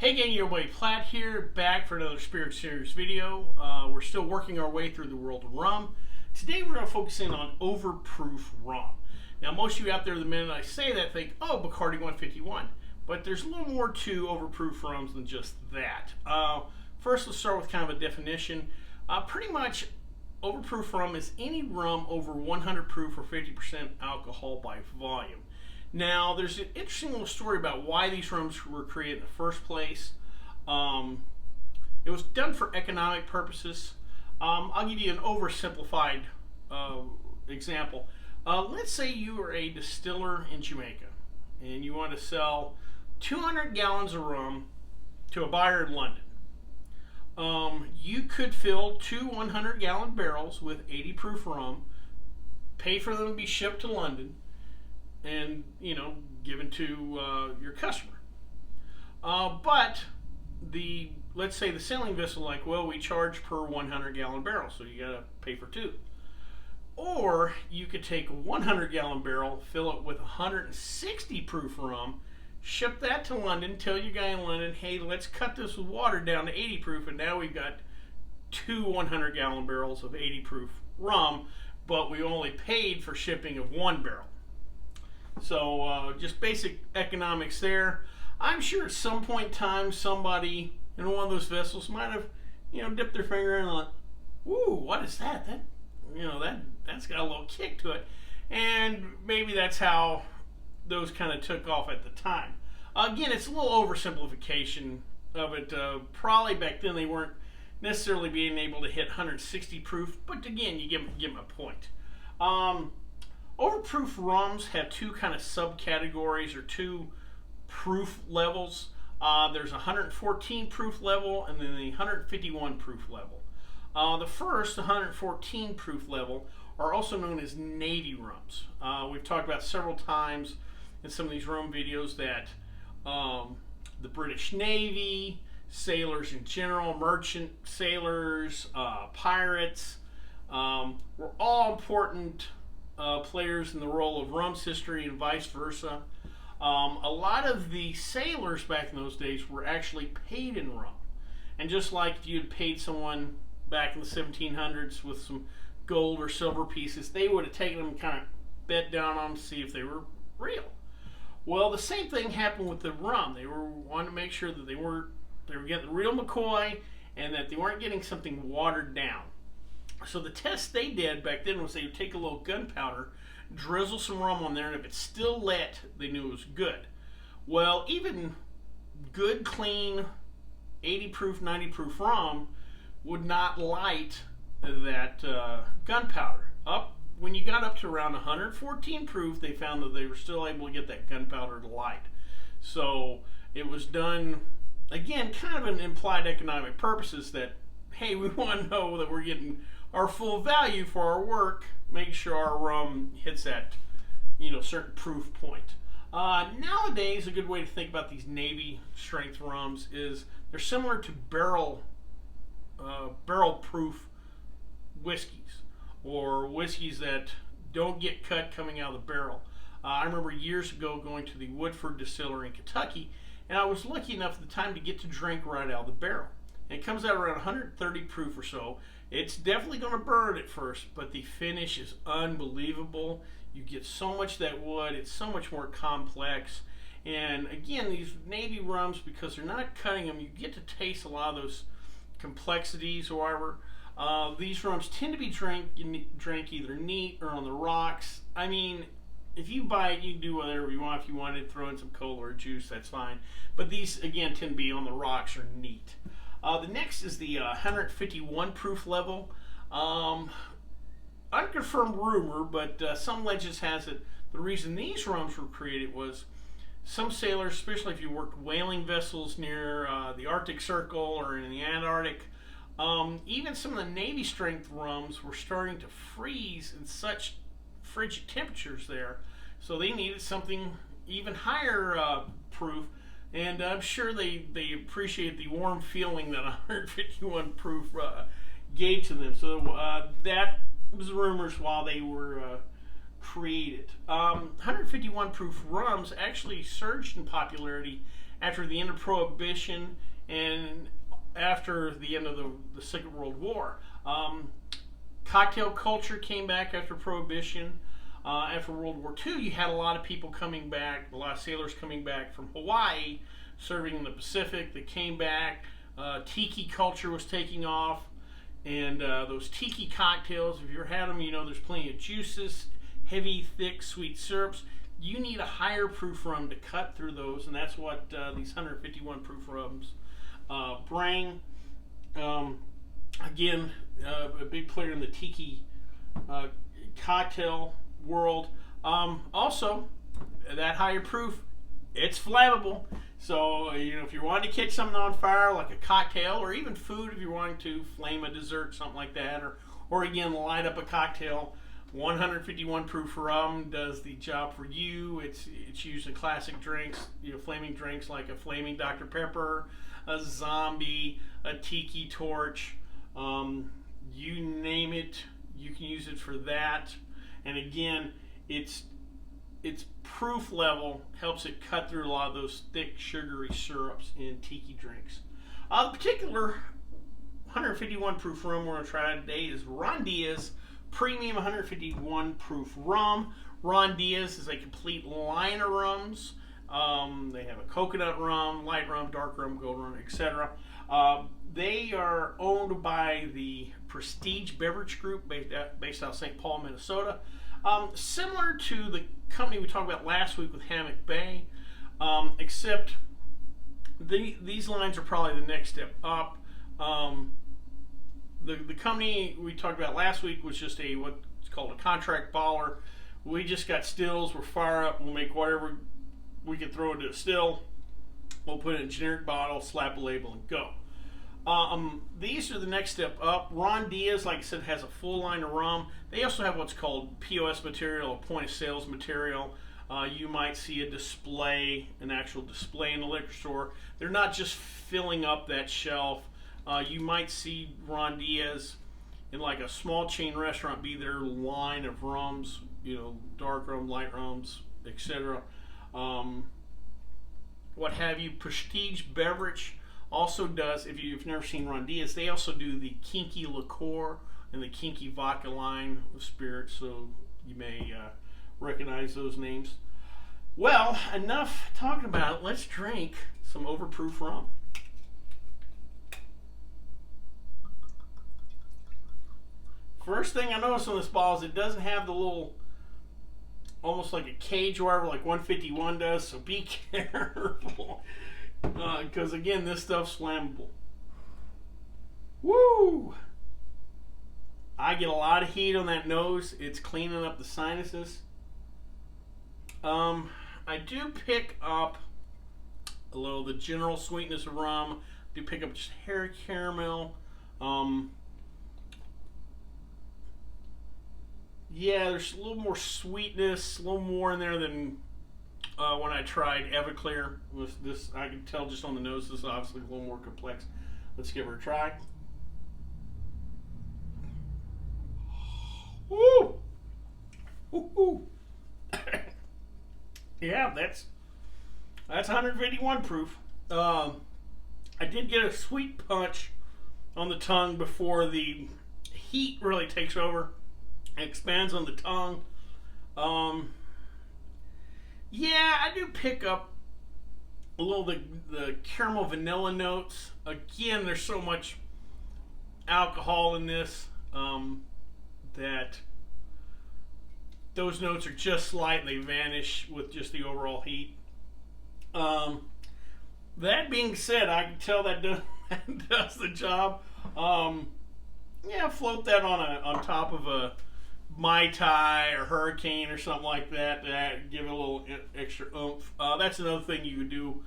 Hey gang, your boy Platt here, back for another Spirit Series video. We're still working our way through the world of rum. Today we're going to focus in on Overproof Rum. Now most of you out there, the minute I say that, think, oh, Bacardi 151. But there's a little more to Overproof Rums than just that. First, let's start with kind of a definition. Pretty much, Overproof Rum is any rum over 100 proof or 50% alcohol by volume. Now, there's an interesting little story about why these rums were created in the first place. It was done for economic purposes. I'll give you an oversimplified example. Let's say you are a distiller in Jamaica and you want to sell 200 gallons of rum to a buyer in London. You could fill two 100-gallon barrels with 80 proof rum, pay for them to be shipped to London, and given to your customer. But let's say the sailing vessel, like, well, we charge per 100-gallon barrel, so you gotta pay for two. Or you could take a 100-gallon barrel, fill it with 160 proof rum, ship that to London, tell your guy in London, hey, let's cut this with water down to 80 proof, and now we've got two 100-gallon barrels of 80 proof rum, but we only paid for shipping of one barrel. So just basic economics there. I'm sure at some point in time somebody in one of those vessels might have dipped their finger in and like, ooh, what is that? That's got a little kick to it. And maybe that's how those kind of took off at the time. Again, it's a little oversimplification of it. Probably back then they weren't necessarily being able to hit 160 proof, but again, you give them a point. Overproof rums have two kind of subcategories or two proof levels. There's a 114 proof level and then the 151 proof level. The first, the 114 proof level, are also known as Navy rums. We've talked about several times in some of these rum videos that the British Navy, sailors in general, merchant sailors, pirates, were all important players in the role of rum's history and vice versa. A lot of the sailors back in those days were actually paid in rum. And just like if you had paid someone back in the 1700s with some gold or silver pieces, they would have taken them and kind of bet down on them to see if they were real. Well, the same thing happened with the rum. They wanted to make sure that they were getting the real McCoy and that they weren't getting something watered down. So the test they did back then was they would take a little gunpowder, drizzle some rum on there, and if it still lit, they knew it was good. Well, even good, clean, 80 proof, 90 proof rum would not light that gunpowder. When you got up to around 114 proof, they found that they were still able to get that gunpowder to light. So it was done, again, kind of an implied economic purposes that, hey, we want to know that we're getting our full value for our work, make sure our rum hits that certain proof point. Nowadays, a good way to think about these Navy strength rums is they're similar to barrel proof whiskeys, or whiskeys that don't get cut coming out of the barrel. I remember years ago going to the Woodford Distillery in Kentucky, and I was lucky enough at the time to get to drink right out of the barrel. And it comes out around 130 proof or so. It's definitely going to burn at first, but the finish is unbelievable. You get so much of that wood. It's so much more complex. And again, these Navy rums, because they're not cutting them, you get to taste a lot of those complexities or whatever. These rums tend to be drank either neat or on the rocks. I mean, if you buy it, you can do whatever you want. If you wanted to throw in some cola or juice, that's fine. But these, again, tend to be on the rocks or neat. The next is the 151 proof level. Unconfirmed rumor, but some legends has it the reason these rums were created was some sailors, especially if you worked whaling vessels near the Arctic Circle or in the Antarctic, even some of the Navy strength rums were starting to freeze in such frigid temperatures there, so they needed something even higher proof. And I'm sure they appreciate the warm feeling that 151 proof gave to them. So that was rumors while they were created. 151 proof rums actually surged in popularity after the end of Prohibition and after the end of the Second World War. Cocktail culture came back after Prohibition. After World War II, you had a lot of people coming back, a lot of sailors coming back from Hawaii, serving in the Pacific. They came back. Tiki culture was taking off. And those tiki cocktails, if you've had them, you know there's plenty of juices, heavy, thick, sweet syrups. You need a higher proof rum to cut through those, and that's what these 151 proof rums bring. Again, a big player in the tiki cocktail world. Also, that higher proof, it's flammable. So, you know, if you're wanting to catch something on fire, like a cocktail, or even food, if you're wanting to flame a dessert, something like that, or again, light up a cocktail, 151 proof rum does the job for you. It's used in classic drinks, you know, flaming drinks like a flaming Dr. Pepper, a zombie, a tiki torch, you name it, you can use it for that. And again, its proof level helps it cut through a lot of those thick, sugary syrups in tiki drinks. The particular 151 proof rum we're going to try today is RonDiaz Premium 151 proof rum. RonDiaz is a complete line of rums. They have a coconut rum, light rum, dark rum, gold rum, etc. They are owned by the Prestige Beverage Group based out of St. Paul, Minnesota. Similar to the company we talked about last week with Hammock Bay, except these lines are probably the next step up. The company we talked about last week was just what's called a contract baller. We just got stills, we'll fire up, we'll make whatever we can throw into a still, we'll put it in a generic bottle, slap a label, and go. These are the next step up. RonDiaz, like I said, has a full line of rum. They also have what's called POS material, or point of sales material. You might see a display, an actual display in the liquor store. They're not just filling up that shelf. You might see RonDiaz in like a small chain restaurant be their line of rums, you know, dark rum, light rums, etc. What have you. Prestige Beverage also does, if you've never seen RonDiaz, they also do the Kinky Liqueur and the Kinky Vodka line of spirits, so you may recognize those names. Well, enough talking about it. Let's drink some Overproof Rum. First thing I noticed on this bottle is it doesn't have the little, almost like a cage or whatever, like 151 does, so be careful. Because again, this stuff's flammable. Woo! I get a lot of heat on that nose. It's cleaning up the sinuses. I do pick up a little the general sweetness of rum. I do pick up just hair caramel. Yeah, there's a little more sweetness, a little more in there than when I tried Everclear. With this, I can tell just on the nose, this is obviously a little more complex. Let's give her a try. Woo! Woo-hoo. Yeah, that's 151 proof. I did get a sweet punch on the tongue before the heat really takes over. Expands on the tongue. Yeah, I do pick up a little the caramel vanilla notes. Again, there's so much alcohol in this that those notes are just slight and they vanish with just the overall heat. That being said, I can tell that does the job. Yeah, float that on top of a Mai Tai or Hurricane or something like that. Give it a little extra oomph. That's another thing you could do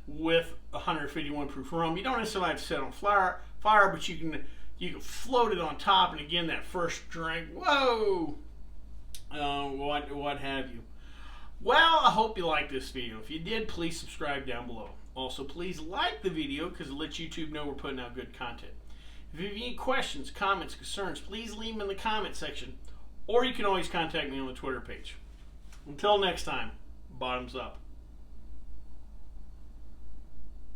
with 151 proof rum. You don't necessarily have to set on fire, but you can float it on top. And again, that first drink, whoa, what have you. Well, I hope you liked this video. If you did, please subscribe down below. Also, please like the video because it lets YouTube know we're putting out good content. If you have any questions, comments, concerns, please leave them in the comment section. Or you can always contact me on the Twitter page. Until next time, bottoms up.